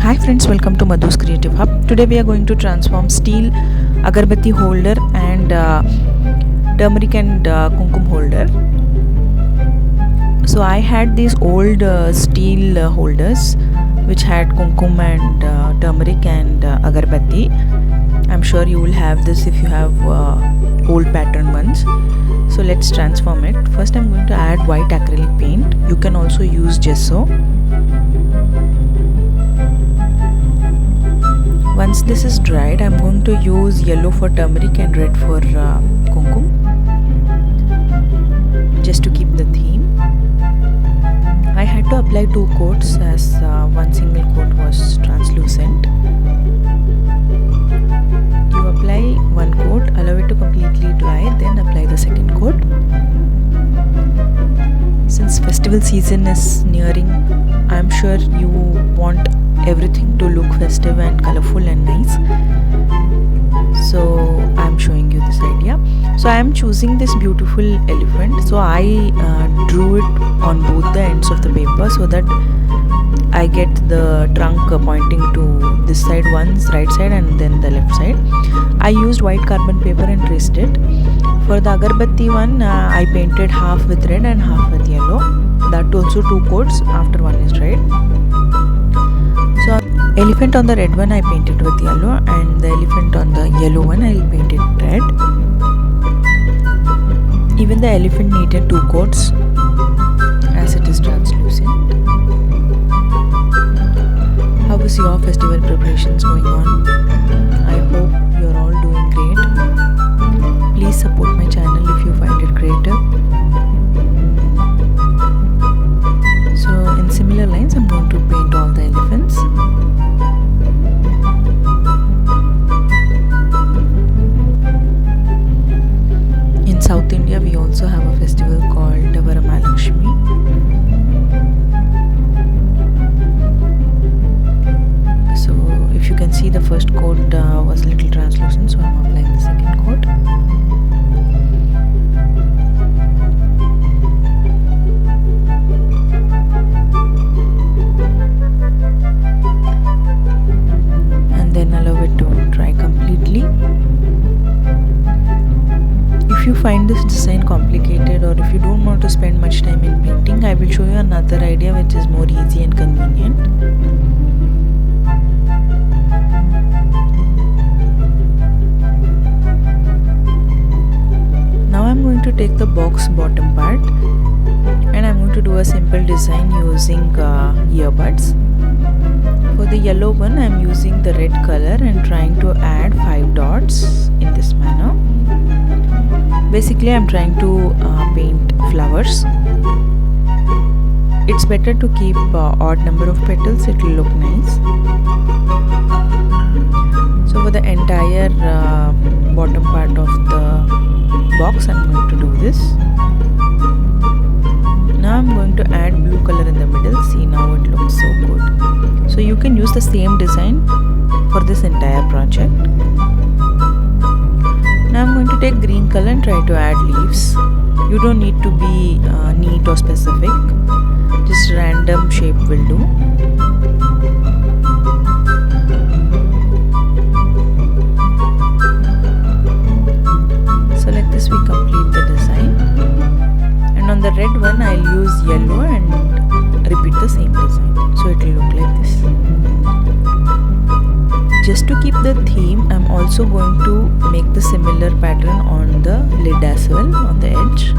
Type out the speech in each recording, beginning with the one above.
Hi friends, welcome to Madhu's Creative Hub. Today we are going to transform steel Agarbatti holder and turmeric and kumkum holder. So I had these old steel holders which had kumkum and turmeric and agarbatti. I'm sure you will have this if you have old pattern ones. So let's transform it. First I'm going to add white acrylic paint. You can also use gesso. Once this is dried, I'm going to use yellow for turmeric and red for kumkum, just to keep the theme. I had to apply 2 coats as one single coat was translucent. You apply 1 coat, allow it to completely dry, then apply the second coat. Since festival season is nearing, I'm sure you want everything to look festive and colorful and nice, so I'm showing you this idea. So I am choosing this beautiful elephant, so I drew it on both the ends of the paper so that I get the trunk pointing to this side, one's right side and then the left side. I used white carbon paper and traced it. For the agarbatti one, I painted half with red and half with yellow. That also 2 coats after one is dried. So elephant on the red one I painted with yellow, and the elephant on the yellow one I'll paint it red. Even the elephant needed 2 coats as it is translucent. How is your festival preparations going on? I hope you're all doing great. Please support my channel if you find it creative. So in similar lines I'm going to paint all the elephants. In South India we also have a festival called Varnish. So if you can see, the first coat was a little translucent, so I'm applying the second coat. And then allow it to dry completely. If you find this design complicated, or if you don't want to spend much time in painting, I will show you another idea which is more easy and convenient. Now I'm going to take the box bottom part and I'm going to do a simple design using earbuds. For the yellow one I'm using the red color and trying to add 5 dots in this manner. Basically I'm trying to paint flowers. It's better to keep odd number of petals, it will look nice. So for the entire bottom part of the box I'm going to do this. Now I'm going to add blue color in the middle. See, now it looks so good. So you can use the same design for this entire project. Now I'm going to take green color and try to add leaves. You don't need to be neat or specific, just random shape will do. So like this we complete the design, and on the red one I'll use yellow and repeat the same design, so it will look like this. Just to keep the theme, I'm also going to make the similar pattern on the lid as well, on the edge,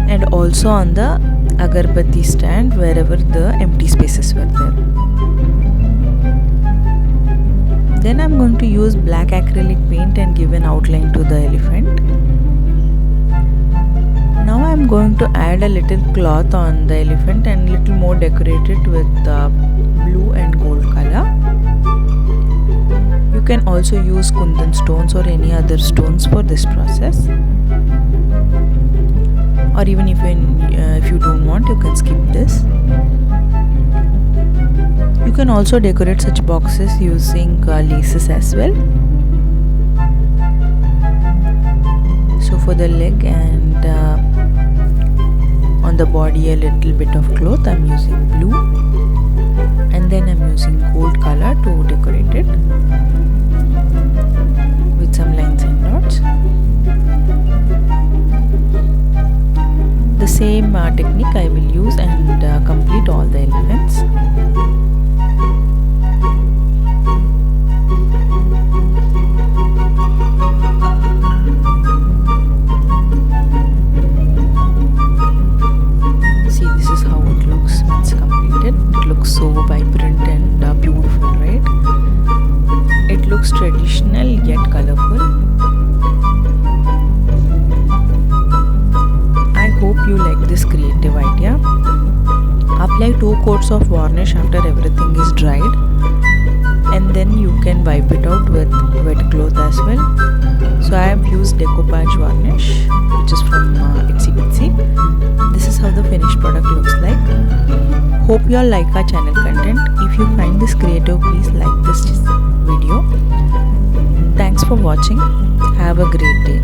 and also on the agarbatti stand wherever the empty spaces were there. Then I'm going to use black acrylic paint and give an outline to the elephant. Now I'm going to add a little cloth on the elephant and little more decorate it with blue and gold color. You can also use kundan stones or any other stones for this process. Or even if you don't want, you can skip this. You can also decorate such boxes using laces as well. So for the leg and on the body a little bit of cloth, I'm using blue. same technique I will use and complete all the elephants. See, this is how it looks once completed. It looks so vibrant and beautiful, right? It looks traditional yet colorful. I hope you like this creative idea. Apply 2 coats of varnish after everything is dried, and then you can wipe it out with wet cloth as well. So I have used decoupage varnish, which is from Itsy Bitsy. This is how the finished product looks like. Hope you all like our channel content. If you find this creative, please like this video. Thanks for watching. Have a great day.